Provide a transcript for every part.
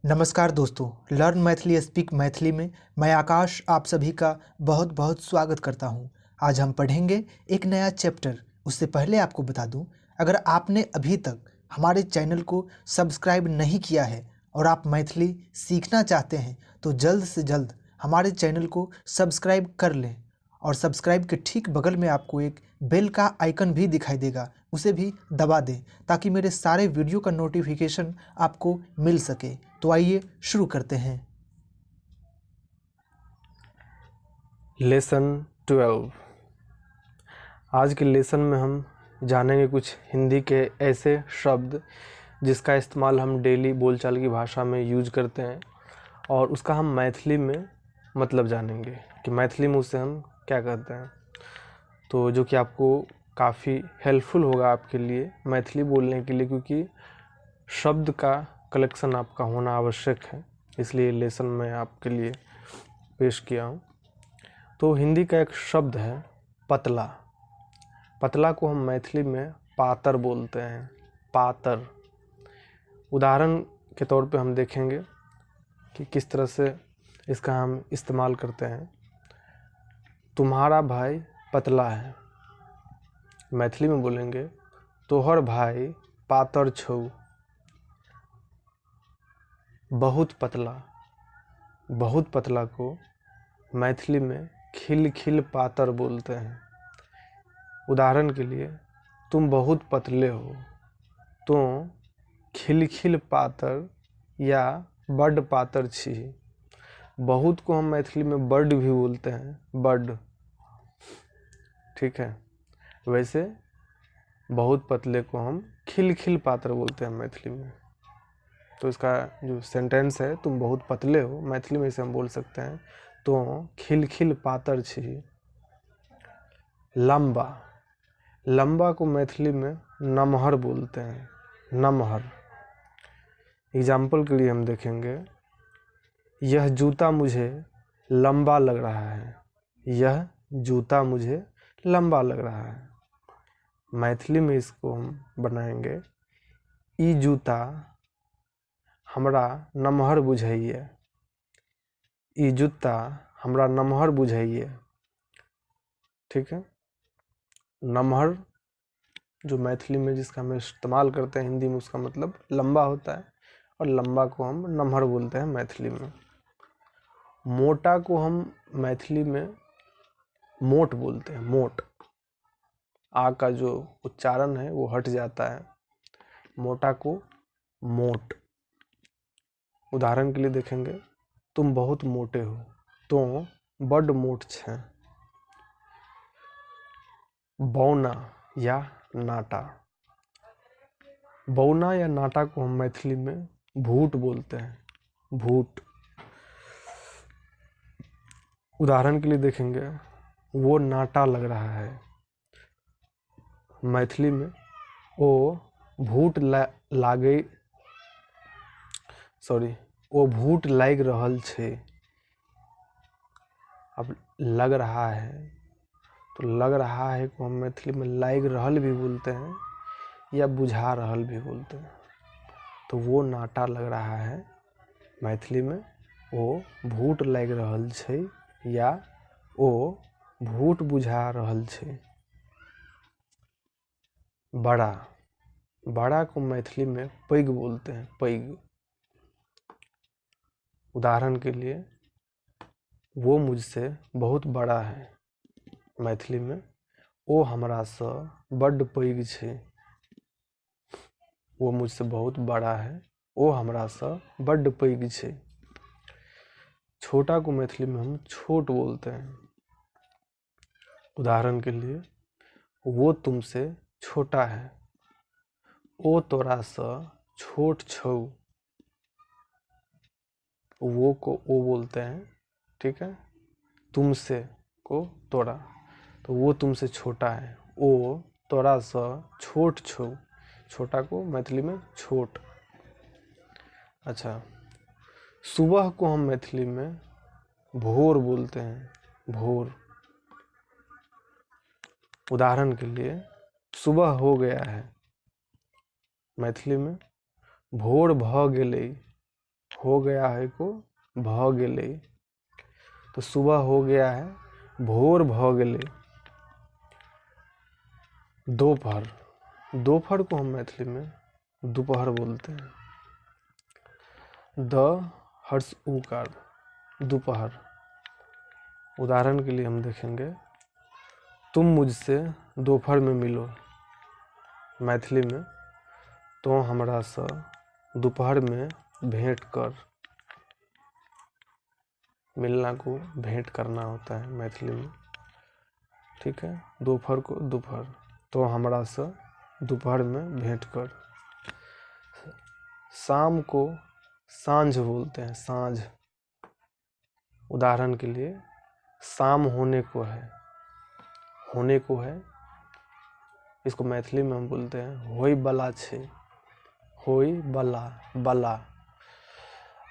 नमस्कार दोस्तों, learn Maithili speak Maithili में मैं आकाश आप सभी का बहुत बहुत स्वागत करता हूं। आज हम पढ़ेंगे एक नया चैप्टर। उससे पहले आपको बता दूं, अगर आपने अभी तक हमारे चैनल को सब्सक्राइब नहीं किया है और आप मैथिली सीखना चाहते हैं तो जल्द से जल्द हमारे चैनल को सब्सक्राइब कर लें। और सब्सक्राइब के ठीक बगल में आपको एक बेल का आइकन भी दिखाई देगा, उसे भी दबा दें ताकि मेरे सारे वीडियो का नोटिफिकेशन आपको मिल सके। तो आइए शुरू करते हैं। लेसन 12। आज के लेसन में हम जानेंगे कुछ हिंदी के ऐसे शब्द जिसका इस्तेमाल हम डेली बोलचाल की भाषा में यूज करते हैं और उसका हम मैथिली में मतलब जानेंगे कि मैथिली में उसे हम क्या कहते हैं। तो जो कि आपको काफ़ी हेल्पफुल होगा आपके लिए मैथिली बोलने के लिए, क्योंकि शब्द का कलेक्शन आपका होना आवश्यक है। इसलिए लेसन मैं आपके लिए पेश किया हूँ। तो हिंदी का एक शब्द है पतला। पतला को हम मैथिली में पातर बोलते हैं, पातर। उदाहरण के तौर पे हम देखेंगे कि किस तरह से इसका हम इस्तेमाल करते हैं। तुम्हारा भाई पतला है, मैथिली में बोलेंगे तोहर भाई पातर छौ। बहुत पतला, बहुत पतला को मैथिली में खिल खिल पातर बोलते हैं। उदाहरण के लिए तुम बहुत पतले हो, तो खिलखिल पातर या बड पातर छी। बहुत को हम मैथिली में बड भी बोलते हैं, बड। ठीक है, वैसे बहुत पतले को हम खिलखिल पातर बोलते हैं मैथिली में। तो इसका जो सेंटेंस है तुम बहुत पतले हो, मैथिली में इसे हम बोल सकते हैं तो खिलखिल पातर छी। लंबा, लंबा को मैथिली में नमहर बोलते हैं, नमहर। एग्जाम्पल के लिए हम देखेंगे यह जूता मुझे लंबा लग रहा है, यह जूता मुझे लंबा लग रहा है। मैथिली में इसको हम बनाएंगे ई जूता हमरा नमहर बुझाइए, ई जूता हमरा नमहर बुझाइए। ठीक है, नमहर जो मैथिली में जिसका हम इस्तेमाल करते हैं हिंदी में, उसका मतलब लंबा होता है और लंबा को हम नमहर बोलते हैं मैथिली में। मोटा को हम मैथिली में मोट बोलते हैं, मोट। आ का जो उच्चारण है वो हट जाता है, मोटा को मोट। उदाहरण के लिए देखेंगे तुम बहुत मोटे हो, तो बड मोट छे। बौना या नाटा, बौना या नाटा को हम मैथिली में भूट बोलते हैं, भूट। उदाहरण के लिए देखेंगे वो नाटा लग रहा है, मैथिली में ओ भूट लागे, सॉरी, ओ भूट लाग रहल छे। अब लग रहा है, तो लग रहा है को हम मैथिली में लाग रहल भी बोलते हैं या बुझा रहल भी बोलते हैं। तो वो नाटा लग रहा है, मैथिली में ओ भूट लाग रहल छे या ओ भूट बुझा रहल छे। बड़ा, बड़ा को मैथिली में पैघ बोलते हैं, पैघ। उदाहरण के लिए वो मुझसे बहुत बड़ा है, मैथिली में ओ हमरा से बड्ड पैघ छे। वो मुझसे बहुत बड़ा है, ओ हमरा से बड्ड पैघ छे। छोटा को मैथिली में हम छोट बोलते हैं। उदाहरण के लिए वो तुमसे छोटा है, ओ तोरा से छोट छौ। वो को ओ बोलते हैं, ठीक है। तुमसे को तोरा, तो वो तुमसे छोटा है, ओ तोरा से छोट छौ। छोटा को मैथिली में छोट। अच्छा, सुबह को हम मैथिली में भोर बोलते हैं, भोर। उदाहरण के लिए सुबह हो गया है, मैथिली में भोर भ गेलै, हो गया है को भ गेले, तो सुबह हो गया है, भोर भ गेले। दोपहर, दोपहर को हम मैथिली में दोपहर बोलते हैं। द हर्ष उकार, दोपहर। उदाहरण के लिए हम देखेंगे, तुम मुझसे दोपहर में मिलो, मैथिली में तो हमरा से दोपहर में भेंट कर। मिलना को भेंट करना होता है मैथिली में, ठीक है। दोपहर को दोपहर, तो हमरा से दोपहर में भेंट कर। शाम को सांझ बोलते हैं, सांझ। उदाहरण के लिए, शाम होने को है, होने को है, इसको मैथिली में हम बोलते हैं होई बला छे, होई बला, बला।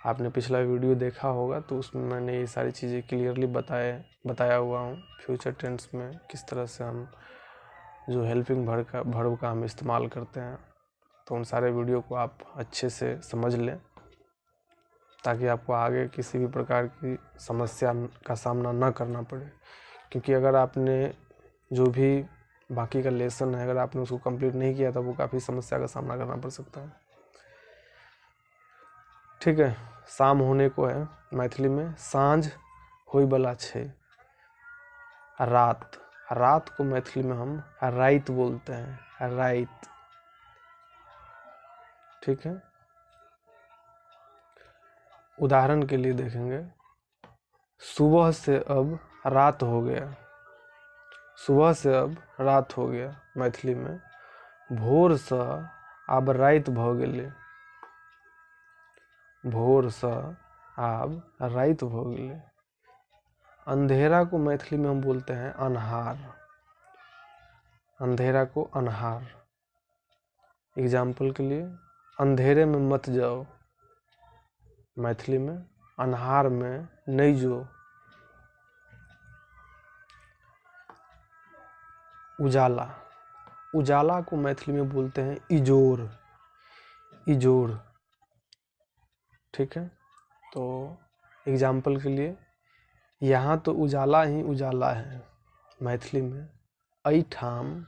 आपने पिछला वीडियो देखा होगा तो उसमें मैंने ये सारी चीज़ें क्लियरली बताया हुआ हूँ। फ्यूचर टेंस में किस तरह से हम जो हेल्पिंग वर्ब का हम इस्तेमाल करते हैं, तो उन सारे वीडियो को आप अच्छे से समझ लें, ताकि आपको आगे किसी भी प्रकार की समस्या का सामना न करना पड़े। क्योंकि अगर आपने जो भी बाकी का लेसन है, अगर आपने उसको कंप्लीट नहीं किया तो वो काफ़ी समस्या का सामना करना पड़ सकता है, ठीक है। शाम होने को है मैथिली में सांझ होई बला छे। रात, रात को मैथिली में हम राइत बोलते हैं, राइत, ठीक है। उदाहरण के लिए देखेंगे, सुबह से अब रात हो गया, सुबह से अब रात हो गया मैथिली में भोर से आब राइत भ गेले, भोर से आब राइत भ गेले। अंधेरा को मैथिली में हम बोलते हैं अन्हार, अंधेरा को अन्हार। एग्जाम्पल के लिए, अंधेरे में मत जाओ, मैथिली में अन्हार में नहीं जो। उजाला, उजाला को मैथिली में बोलते हैं इजोर, इजोर, ठीक है। तो एग्जाम्पल के लिए, यहाँ तो उजाला ही उजाला है, मैथिली में अइठाम,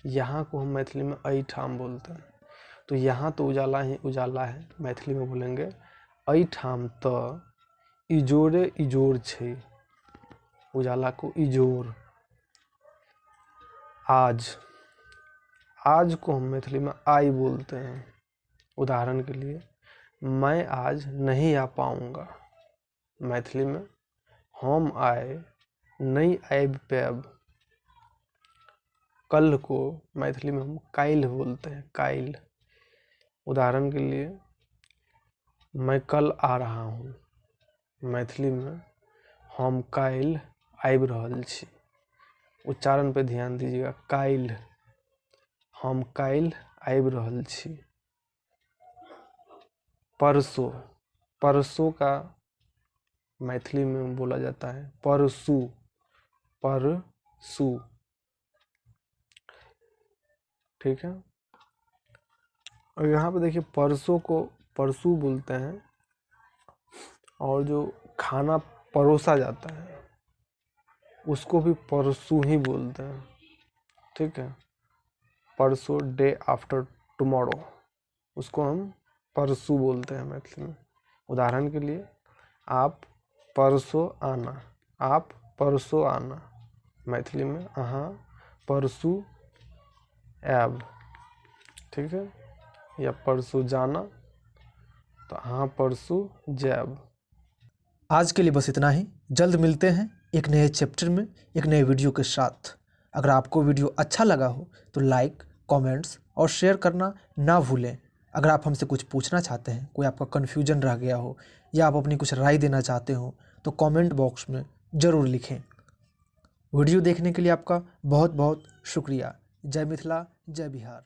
यहाँ को हम मैथिली में अइठाम बोलते हैं। तो यहाँ तो उजाला ही उजाला है, मैथिली में बोलेंगे अइठाम तो इजोरे इजोर छे, उजाला को इजोर। आज, आज को हम मैथिली में आई बोलते हैं। उदाहरण के लिए, मैं आज नहीं आ पाऊंगा, मैथिली में हम आए नहीं आब पैब। कल को मैथिली में हम काइल बोलते हैं, काइल। उदाहरण के लिए, मैं कल आ रहा हूँ, मैथिली में हम काइल आबि रहल छी। उच्चारण पे ध्यान दीजिएगा, काइल, हम काइल आबि रहल छी। परसों, परसों का मैथिली में बोला जाता है परसू, परसू, ठीक है। और यहाँ पे देखिए, परसों को परसू बोलते हैं, और जो खाना परोसा जाता है उसको भी परसू ही बोलते हैं, ठीक है। परसों, डे आफ्टर टुमारो, उसको हम परसू बोलते हैं मैथिली में। उदाहरण के लिए, आप परसों आना, आप परसों आना, मैथिली में अहाँ परसू आब, ठीक है। या परसों जाना, तो अहाँ परसों जाब। आज के लिए बस इतना ही। जल्द मिलते हैं एक नए चैप्टर में एक नए वीडियो के साथ। अगर आपको वीडियो अच्छा लगा हो तो लाइक, कमेंट्स और शेयर करना ना भूलें। अगर आप हमसे कुछ पूछना चाहते हैं, कोई आपका कन्फ्यूजन रह गया हो या आप अपनी कुछ राय देना चाहते हो, तो कमेंट बॉक्स में ज़रूर लिखें। वीडियो देखने के लिए आपका बहुत बहुत शुक्रिया। जय मिथिला, जय बिहार।